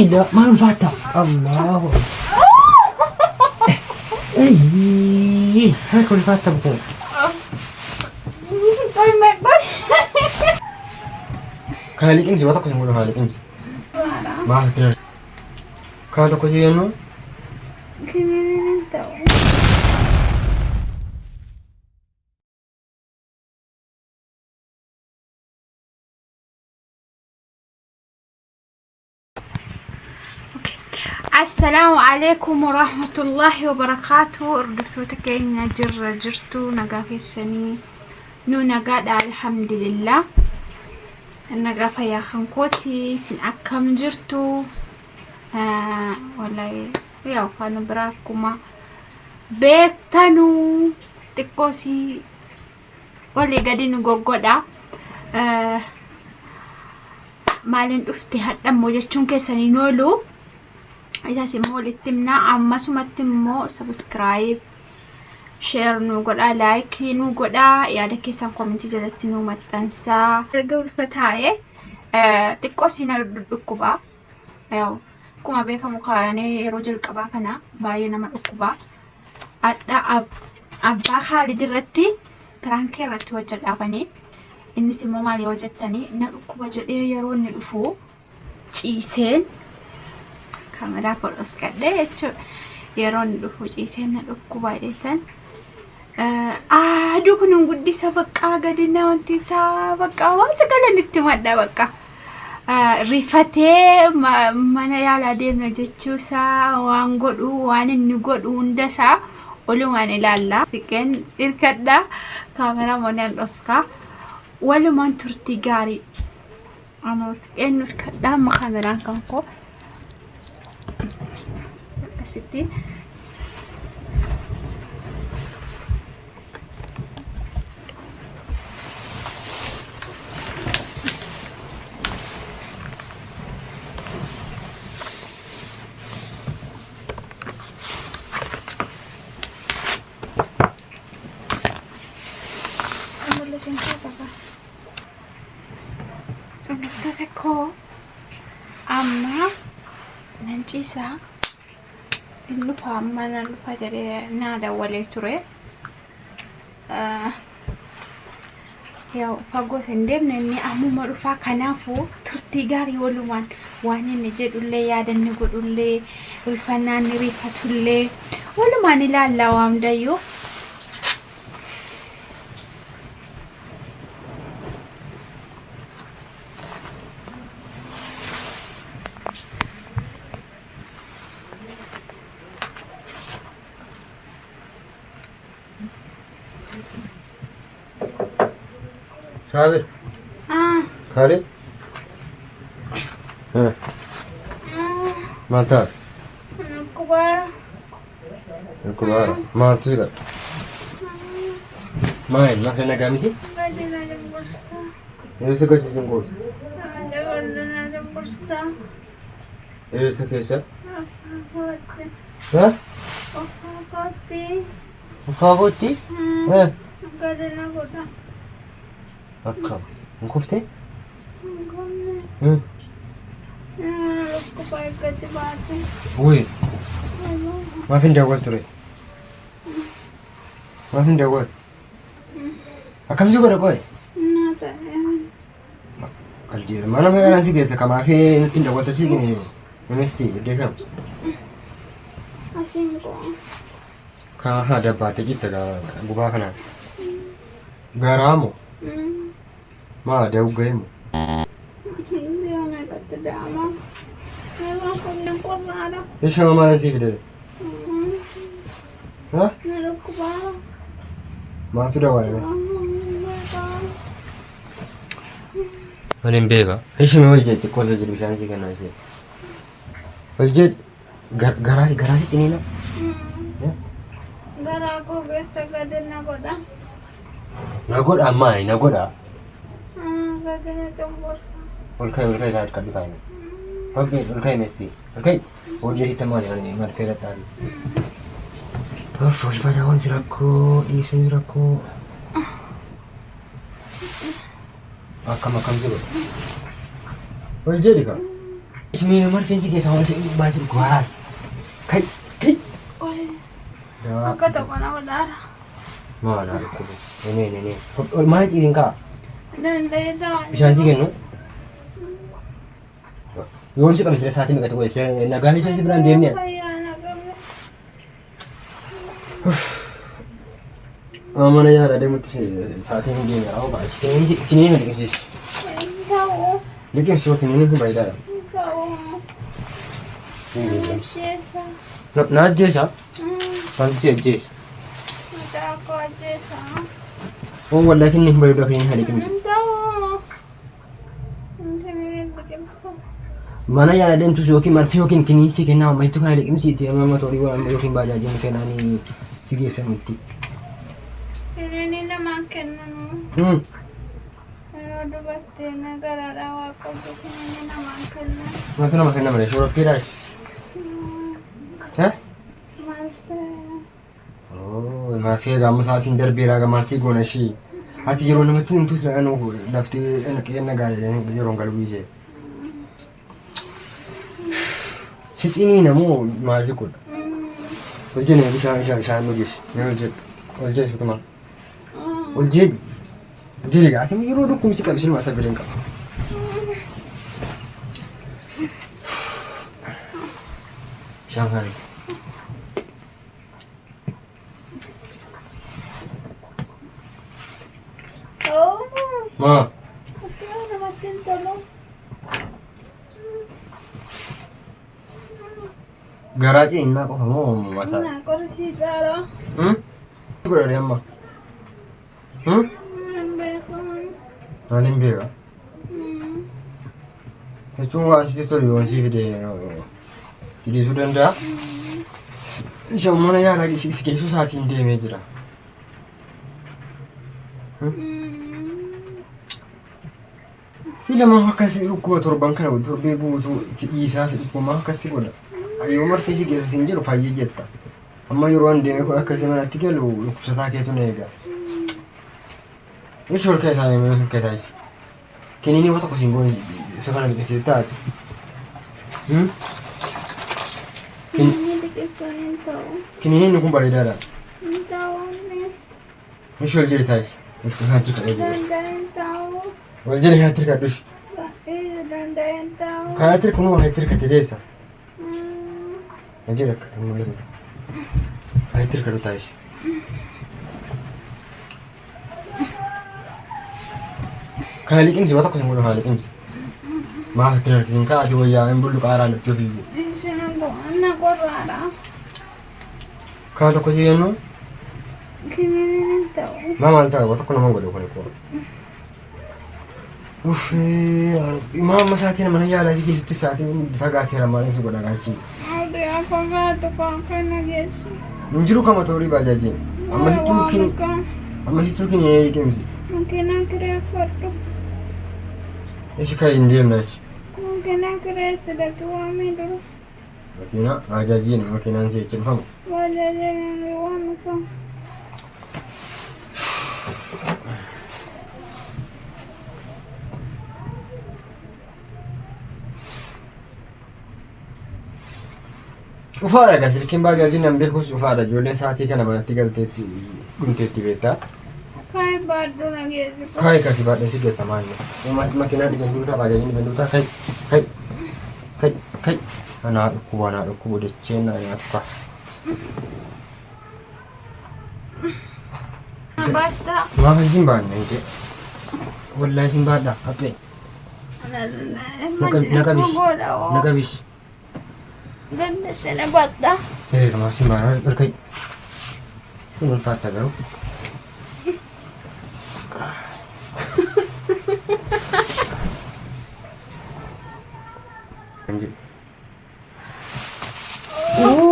لا ما الفاتة الله. اي هاك الفاتة بكون. طيب ما يقبل. خالك امسي واتقوا شنو خالك امسي. ما فتنا. كذا كوزي انه. كنين انت. السلام عليكم ورحمة الله وبركاته. ردفتوتا كينيا جرتو نقا في السني نو نقا الحمد لله. نقا فيا خنكوتي سن أكم جرتو والله يا كان براكما بيكتنو تكوسي ولي قاعدين نقوقودا مالين افتي هاد أمو جتشون كيساني نولو إذا سمو للتمنا عما سمتمو سبسكرايب شير نوغودا لايك نوغودا يادا كيسان كومنتي جلتنو متنسا القول فتاية تكوسي نردكوبا يو كما بيكا مقاني رجل كباكنا باينا مدكوبا أبا خالد الرتي برانكي رتي وجد أبني إني سمو مالي وجدتني نردكوبا جدي يرون ندفو تيسين كاميرا فوتوس كده يرون دفوج إيسان الأكوبا إيسان aduh penunggu di sabaka gadina wanti sabaka wah segala nikmat baka rifate mana ya lade mejechusa wangodu wanin nugodu undasa ulungan ilalla siken irkada kamera monel oska walu man turtigari anu siken irkada ma kamera kanko siti ko amma nan cisa in nufa amma nan nufa dare na da wale ture yau fago sendem ne amu marufa kanafu turti gari waluman wani ne jedulle ya dan ni godulle rifanan ni rifatulle waluman ilallawam dayo صابر خالد ها ما تعرف الكبار ما تقدر ما هي لا خلينا قامتي ايه سكت تنقول ايه سكت ها وخاوتي ها أكا مكفتي؟ وين؟ ما في جوال تري؟ ما في جوال؟ أكم سكر أبوي؟ الجيل ما أنا ما ناسي كيسة كم في نتين جوال تشي كني نمستي ديكم كا هذا باتي كده بوبا كنا غرامو ما ada ugaimu. Dia nak kata drama. Memang aku yang kuat ada. Ini sama mana sih video? Hah? Nak kuat. Mah tu dah mana? Mana bega? Ini semua jadi kau jadi bisa sih kan sih. Jadi garasi ini nak? Gara aku biasa gaden nagoda. Nagoda mai nagoda. والكاي قاعد كذي تاني. والكاي ميسي. والكاي وجهي تمام يعني ما في تاني. والفجأة هون سيركو إيشون سيركو. كم زلوا. والجدي كا. اسمي مرفنسي كيس هون سيد بايس الكوارات كي Akka tokko nama dhaara. ما لا ركوب ini ما هيك إذن كا Danda'ee ta'a. bishaan si kennu yoon si qabsire sa'aatii meeqa ta'u eessa nagaan ibsa si biraan deemne Fayyaana qabu. mana yaada deemutti sa'aatiin hin deemne haa baay'ee kiniin hin liqimsiisu Ta'u. liqimsi yoo kiniin hin baay'eedha Ta'u. hin liqimsi Ajjeesa. na ajjeesa wanti si ajjeesa Mataa koo ajjeesa. oo wallaahi kiniin hin baay'eedha kiniin hin liqimsi Ta'u. Kiniin liqimsa. mana yaada deemtus yookiin marfii yookiin kiniin si kennaa ammaytu kana liqimsiiti amma torii yookiin baajaajiin kennaanii si geessamutti Kiniin namaan kennamu. Yeroo dubartiin garaadhaa waa qabdu kiniin namaan kennamu. maaltu nama kenna malee shorofkeedhaas Maal ta'e? maafii gaama sa'aatiin darbeeraa gamaarsii goona ishee ati yeroo namatti himtus na'anuu laftee qeenna gaariidhaan yeroon galbiise sixinii namoo maasi godha hojjene bishaan nugeessi ni hojjetu tuma hojjeebi hojjeebi gaatii yeroo dhukkubsi qabisiin maasa bireen qaba bishaan kaanii Oh. ma Akka namatti hin tolu. garaa ciinnaa qofa moo mataa Na qorsiisaadha. godhadhe amma Hin beeku. ani hin beeka jechuun waa sitti tolu yoon sii fide si dhiisuu danda'a ishaan mana yaalaa si geessuu isaatiin deemee jira si lama akkasi dhukkuba torban kana torbee guutuu si dhiisaa si dhukkuma akkasi godha yoo marfii si keessa siin jedhu fayyee jetta amma yeroo an deeme kun akkasi manatti galu dhukkubsataa keetu na eega ishee ol keessaa deemee yoo tokko taa'e kiniinii waan tokko siin goone isa kana liqimsite taate Inni liqimsuun hin ta'u. kiniiniin kun bareedaadha Hin ta'u. ishee ol jedhe taa'e kan tirkadhee jedhe Danda'e hin ta'u. ol jedhe kan tirkadhush Danda'e hin ta'u. kana tirkunu kan tirkatte teessa ol jedhe akka hin mul'atu kan tirkadhu taa'e kana liqimsi waan tokko siin godhu kana liqimsi maaf itti harkisiin kaa'ati wayyaa hin bullu qaaraa lafti ofii Isin na qorraadha. kana tokko si jennu Kiniin hin ta'u. maal ta'a waan tokko nama godhu kun koo Imam masaatiin mana yaalaa si keessatti sa'aatiin fagaateera maaliin si godha gaachii Ode afagaatu kan kana geessu. hin jiru kama torii baajaajiin ammasittuu kin hin liqimsi Makiinaa kireeffadhu. ishi kan hin deemnaas Makiinaa kireessi dhaqi waamii dura. makiinaa baajaajiin makiinaan si jecha dhufamu Bajaajeen waami kan. cufaadha gaa silkiin baajaajiin nan beekus cufaadha ijoolleen sa'aatii kana manatti galteetti dhumteetti beektaa Kaayi baaduu na geessi. kaayi kasi baadhee si geessa maalli makiinaa dhibanduutaa baajaajiin dhibanduutaa kai anaa dhukkubu dacheen naa nyaatuka Batta. maaf hin baanne hinte wallaahi sin baadha haphee naqabish Ganda sana batta. kamaaf sin baana barkai kun ulfaatta garuu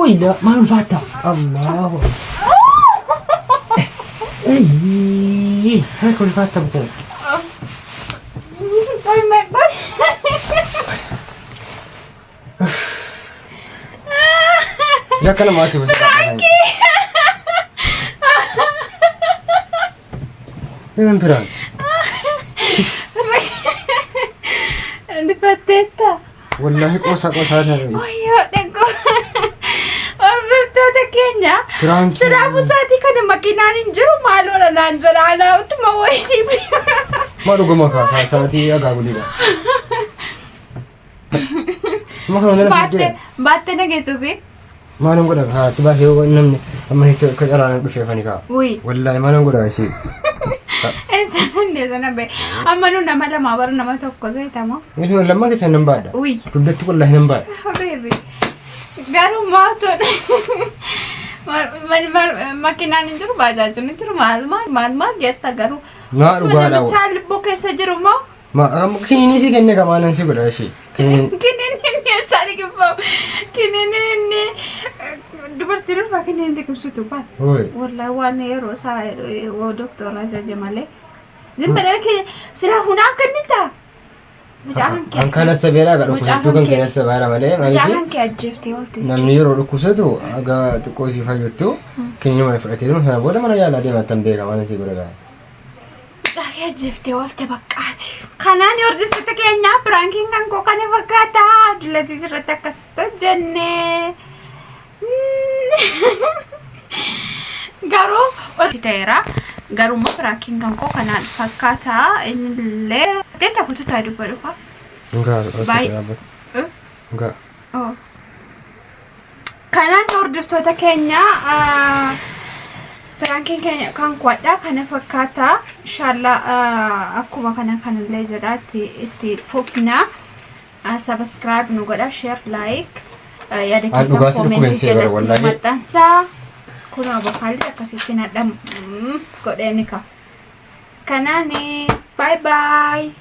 Uy, maal ulfaatta Allahu harka ulfaatta bukoo Koy may koy. sila ka naman si Jose Yan pirang Di pateta. Wallahi qosa taate. Wayyoo dhaqoo. Hordoftoota keenya. Silaafuu sa'aatii kana makiinaan hin jiru maaloo naan jira anaa utuma wayitii. Ma dhuguma kaasaa sa'aatii dhagaa buliidha. Baattee nageessuufi. Maalan godha haati baasee namni amma hiitti akka carraan dhufee fani kaa. Wallahi maalan godha ishee. Eessaan deesana bee amma nu nama lama bara nama tokko seetamo. Misuma lammaa keessan nan baadha. Dugdatti wallahi nan baadha. Beebi garuu maatoon makiinaan hin jiru baajaajiin hin jiru maal jetta garuu. Naa dhugaadhaa. Namicha lubbuu keessa jiru moo? Kiniinii si kenne kamaalan si godha ishee. Kiniinii isaanii kibbamu. Kiniinii dubartiin ulfaa kiniinii liqimsitu baal. Wallahi waan yeroo isaa doktora ajaje malee. Zimmadee silaa hunaaf kennita. Kan kana sabeeraa gadhu kusachuu kan keenya sabaara malee namni yeroo dhukkubsatu aga xiqqoo si fayyattu kiniinii mana fudhatee sana booda mana yaalaa deemattan beeka waan si godha. Cahaya jeeftee oolte baqqaati. Kanaan hordoftoota keenya piraankiin kan koo kana fakkaata. Abdullasiis irratti akkasitti hojjenne. Garuu wanti ta'eera. Garuu piraankiin kan koo kanaan fakkaata. Innillee teenta kututaa dubba dhufa. Kanaan hordoftoota keenya pranking keenya kan kuadha kana fakkaata inshallah akkuma kanallee jedha itti fufna subscribe nu godha share like yaada keessan comment jalatti maxxansa kun abakaalli akkasitti nadham godheeni ka kanaani bye bye